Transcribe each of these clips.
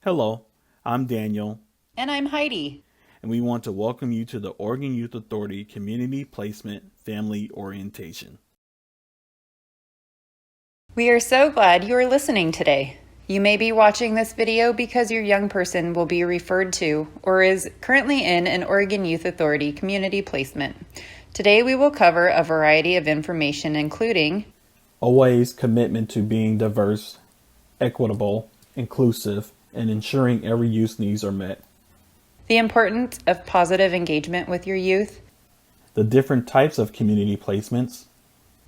Hello, I'm Daniel, And I'm Heidi. and we want to welcome you to the Oregon Youth Authority Community Placement Family Orientation. We are so glad you are listening today. You may be watching this video because your young person will be referred to or is currently in an Oregon Youth Authority community placement. Today we will cover a variety of information including OYA's commitment to being diverse, equitable, inclusive, and ensuring every youth's needs are met, the importance of positive engagement with your youth, the different types of community placements,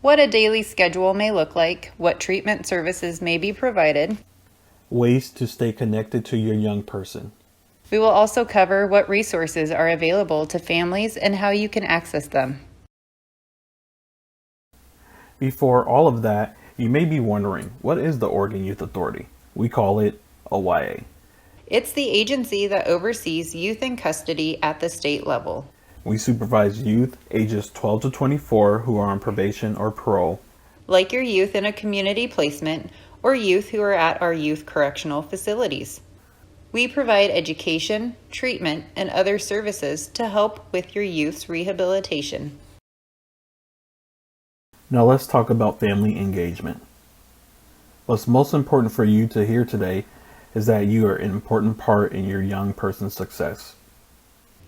what a daily schedule may look like, what treatment services may be provided. ways to stay connected to your young person. We will also cover what resources are available to families and how you can access them. Before all of that, you may be wondering, what is the Oregon Youth Authority? We call it OYA. It's the agency that oversees youth in custody at the state level. We supervise youth ages 12 to 24 who are on probation or parole, Like your youth in a community placement or youth who are at our youth correctional facilities. We provide education, treatment, and other services to help with your youth's rehabilitation. Now let's talk about family engagement. What's most important for you to hear today is that you are an important part in your young person's success.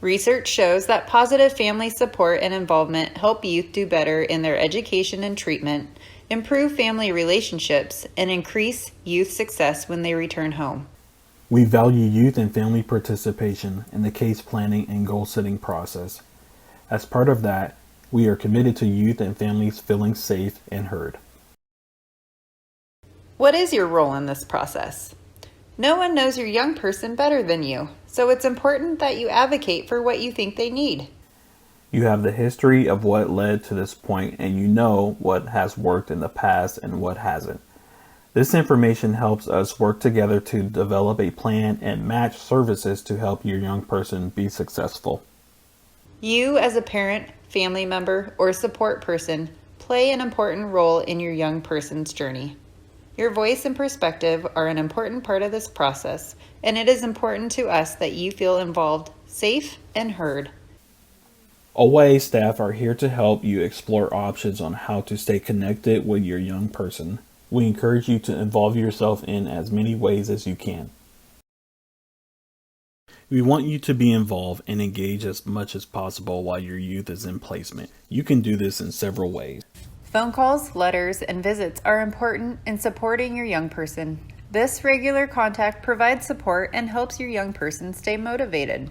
Research shows that positive family support and involvement help youth do better in their education and treatment, improve family relationships, and increase youth success when they return home. We value youth and family participation in the case planning and goal setting process. As part of that, we are committed to youth and families feeling safe and heard. What is your role in this process? No one knows your young person better than you, so it's important that you advocate for what you think they need. You have the history of what led to this point, and you know what has worked in the past and what hasn't. This information helps us work together to develop a plan and match services to help your young person be successful. You, as a parent, family member, or support person, play an important role in your young person's journey. Your voice and perspective are an important part of this process, and it is important to us that you feel involved, safe, and heard. OYA staff are here to help you explore options on how to stay connected with your young person. We encourage you to involve yourself in as many ways as you can. We want you to be involved and engage as much as possible while your youth is in placement. You can do this in several ways. Phone calls, letters, and visits are important in supporting your young person. This regular contact provides support and helps your young person stay motivated.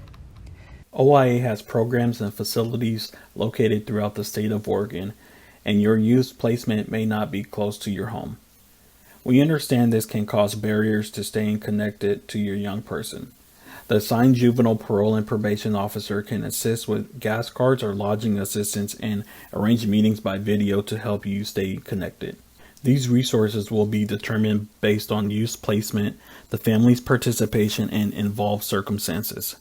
OYA has programs and facilities located throughout the state of Oregon, and your youth's placement may not be close to your home. We understand this can cause barriers to staying connected to your young person. The assigned juvenile parole and probation officer can assist with gas cards or lodging assistance and arrange meetings by video to help you stay connected. These resources will be determined based on youth placement, the family's participation, and involved circumstances.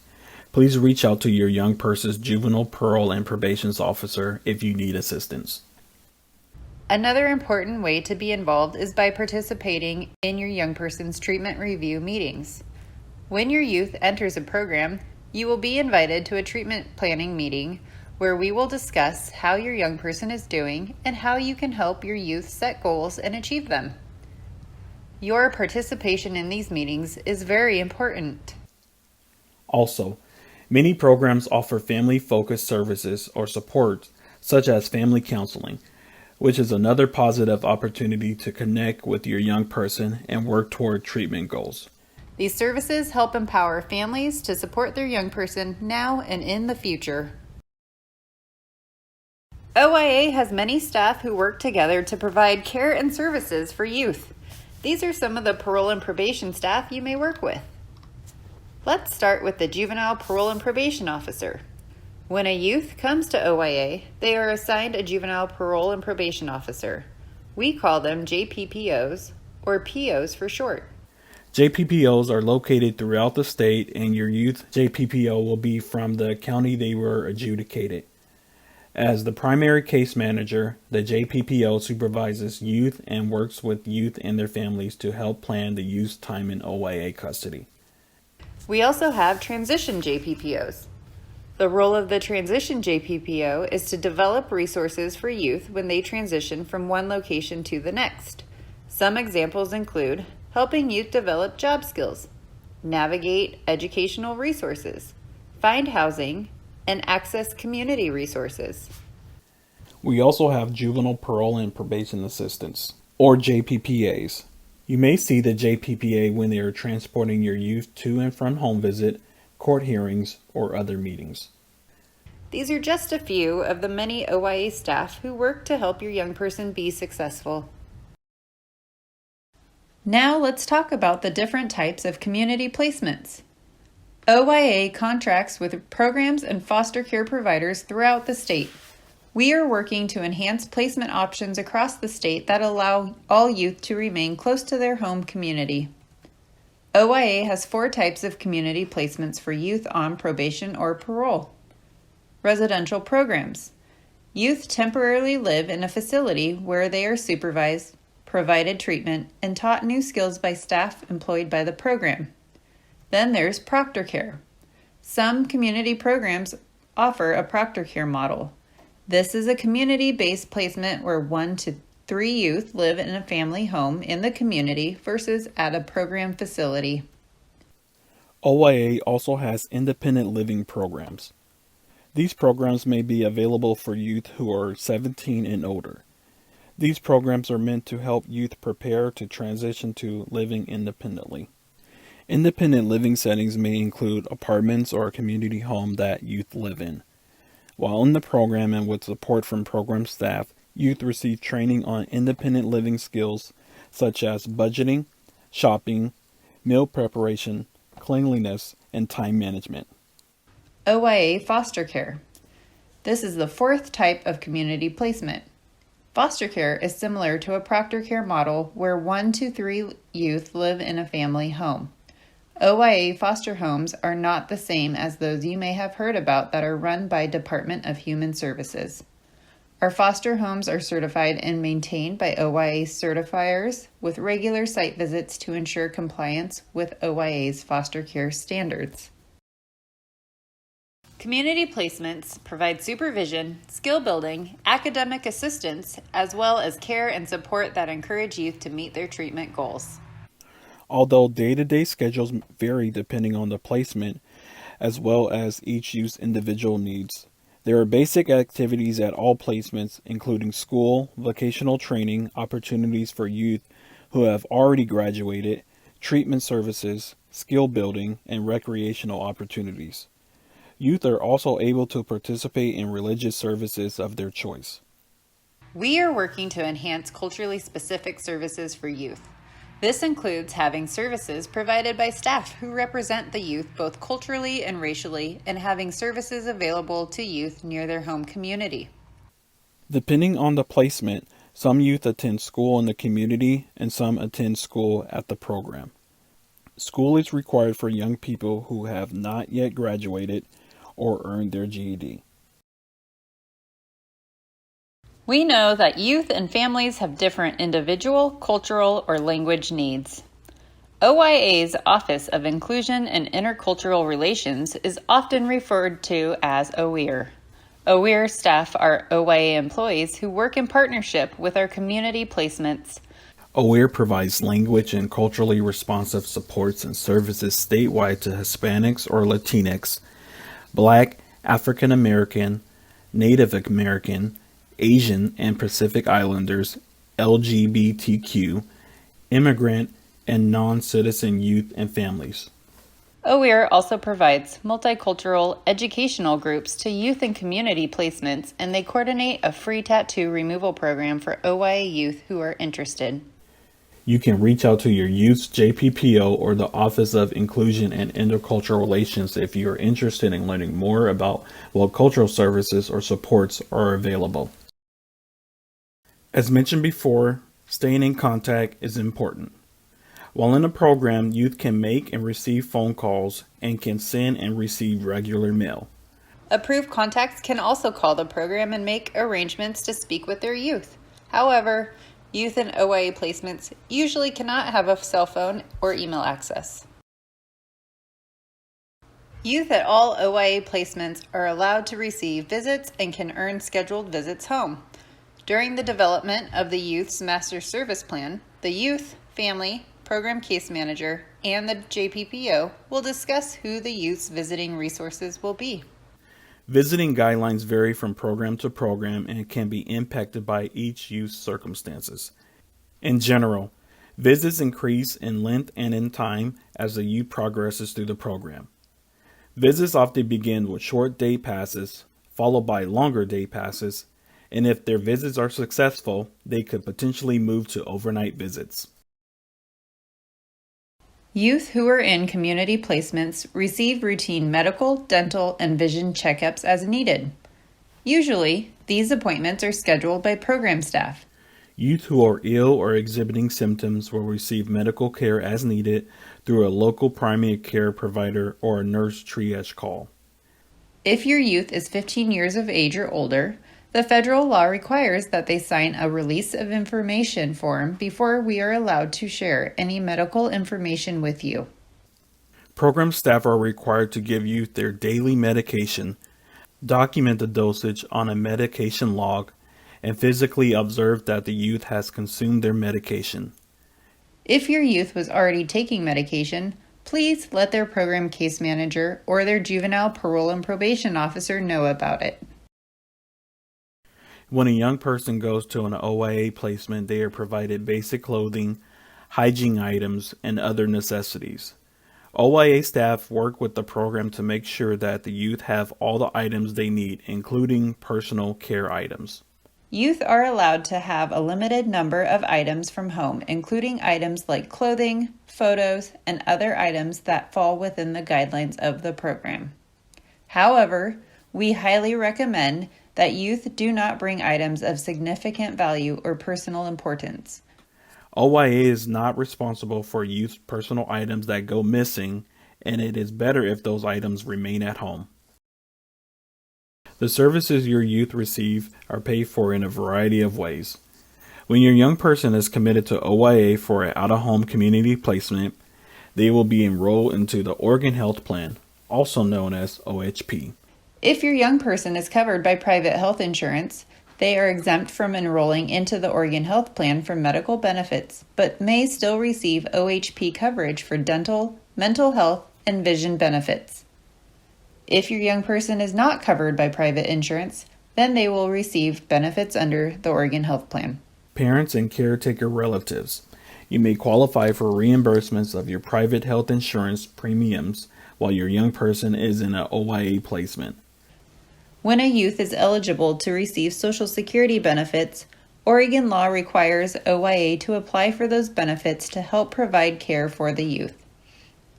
Please reach out to your young person's juvenile parole and probation officer if you need assistance. Another important way to be involved is by participating in your young person's treatment review meetings. When your youth enters a program, you will be invited to a treatment planning meeting where we will discuss how your young person is doing and how you can help your youth set goals and achieve them. Your participation in these meetings is very important. Also, many programs offer family-focused services or support, such as family counseling, which is another positive opportunity to connect with your young person and work toward treatment goals. These services help empower families to support their young person now and in the future. OYA has many staff who work together to provide care and services for youth. These are some of the parole and probation staff you may work with. Let's start with the Juvenile Parole and Probation Officer. When a youth comes to OYA, they are assigned a Juvenile Parole and Probation Officer. We call them JPPOs, or POs for short. JPPOs are located throughout the state, and your youth JPPO will be from the county they were adjudicated. As the primary case manager, the JPPO supervises youth and works with youth and their families to help plan the youth's time in OYA custody. We also have transition JPPOs. The role of the transition JPPO is to develop resources for youth when they transition from one location to the next. Some examples include helping youth develop job skills, navigate educational resources, find housing, and access community resources. We also have juvenile parole and probation assistants, or JPPAs. You may see the JPPA when they are transporting your youth to and from home visit, court hearings, or other meetings. These are just a few of the many OYA staff who work to help your young person be successful. Now let's talk about the different types of community placements. OYA contracts with programs and foster care providers throughout the state. We are working to enhance placement options across the state that allow all youth to remain close to their home community. OYA has 4 types of community placements for youth on probation or parole. Residential programs. Youth temporarily live in a facility where they are supervised, provided treatment, and taught new skills by staff employed by the program. Then there's proctor care. Some community programs offer a proctor care model. This is a community-based placement where 1 to 3 youth live in a family home in the community versus at a program facility. OYA also has independent living programs. These programs may be available for youth who are 17 and older. These programs are meant to help youth prepare to transition to living independently. Independent living settings may include apartments or a community home that youth live in. While in the program and with support from program staff, youth receive training on independent living skills such as budgeting, shopping, meal preparation, cleanliness, and time management. OYA foster care. This is the 4th type of community placement. Foster care is similar to a proctor care model where 1 to 3 youth live in a family home. OYA foster homes are not the same as those you may have heard about that are run by Department of Human Services. Our foster homes are certified and maintained by OYA certifiers with regular site visits to ensure compliance with OYA's foster care standards. Community placements provide supervision, skill building, academic assistance, as well as care and support that encourage youth to meet their treatment goals. Although day-to-day schedules vary depending on the placement, as well as each youth's individual needs, there are basic activities at all placements, including school, vocational training, opportunities for youth who have already graduated, treatment services, skill building, and recreational opportunities. Youth are also able to participate in religious services of their choice. We are working to enhance culturally specific services for youth. This includes having services provided by staff who represent the youth both culturally and racially, and having services available to youth near their home community. Depending on the placement, some youth attend school in the community and some attend school at the program. School is required for young people who have not yet graduated or earned their GED. We know that youth and families have different individual, cultural, or language needs. OYA's Office of Inclusion and Intercultural Relations is often referred to as OYR. OYR staff are OYA employees who work in partnership with our community placements. OYR provides language and culturally responsive supports and services statewide to Hispanics or Latinx, Black, African American, Native American, Asian and Pacific Islanders, LGBTQ, immigrant, and non-citizen youth and families. OYR also provides multicultural educational groups to youth and community placements, and they coordinate a free tattoo removal program for OYA youth who are interested. You can reach out to your youth's JPPO or the Office of Inclusion and Intercultural Relations if you are interested in learning more about what cultural services or supports are available. As mentioned before, staying in contact is important. While in a program, youth can make and receive phone calls and can send and receive regular mail. Approved contacts can also call the program and make arrangements to speak with their youth. However, youth in OYA placements usually cannot have a cell phone or email access. Youth at all OYA placements are allowed to receive visits and can earn scheduled visits home. During the development of the youth's master service plan, the youth, family, program case manager, and the JPPO will discuss who the youth's visiting resources will be. Visiting guidelines vary from program to program and can be impacted by each youth's circumstances. In general, visits increase in length and in time as the youth progresses through the program. Visits often begin with short day passes, followed by longer day passes, and if their visits are successful, they could potentially move to overnight visits. Youth who are in community placements receive routine medical, dental, and vision checkups as needed. Usually, these appointments are scheduled by program staff. Youth who are ill or exhibiting symptoms will receive medical care as needed through a local primary care provider or a nurse triage call. If your youth is 15 years of age or older, the federal law requires that they sign a release of information form before we are allowed to share any medical information with you. Program staff are required to give youth their daily medication, document the dosage on a medication log, and physically observe that the youth has consumed their medication. If your youth was already taking medication, please let their program case manager or their juvenile parole and probation officer know about it. When a young person goes to an OYA placement, they are provided basic clothing, hygiene items, and other necessities. OYA staff work with the program to make sure that the youth have all the items they need, including personal care items. Youth are allowed to have a limited number of items from home, including items like clothing, photos, and other items that fall within the guidelines of the program. However, we highly recommend that youth do not bring items of significant value or personal importance. OYA is not responsible for youth's personal items that go missing, and it is better if those items remain at home. The services your youth receive are paid for in a variety of ways. When your young person is committed to OYA for an out-of-home community placement, they will be enrolled into the Oregon Health Plan, also known as OHP. If your young person is covered by private health insurance, they are exempt from enrolling into the Oregon Health Plan for medical benefits, but may still receive OHP coverage for dental, mental health, and vision benefits. If your young person is not covered by private insurance, then they will receive benefits under the Oregon Health Plan. Parents and caretaker relatives. You may qualify for reimbursements of your private health insurance premiums while your young person is in an OYA placement. When a youth is eligible to receive Social Security benefits, Oregon law requires OYA to apply for those benefits to help provide care for the youth.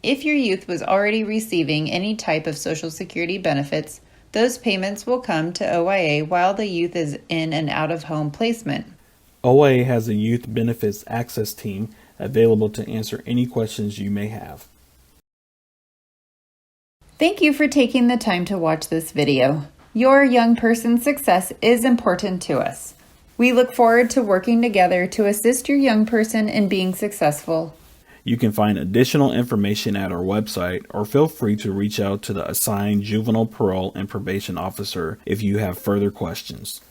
If your youth was already receiving any type of Social Security benefits, those payments will come to OYA while the youth is in an out-of-home placement. OYA has a Youth Benefits Access Team available to answer any questions you may have. Thank you for taking the time to watch this video. Your young person's success is important to us. We look forward to working together to assist your young person in being successful. You can find additional information at our website or feel free to reach out to the assigned juvenile parole and probation officer if you have further questions.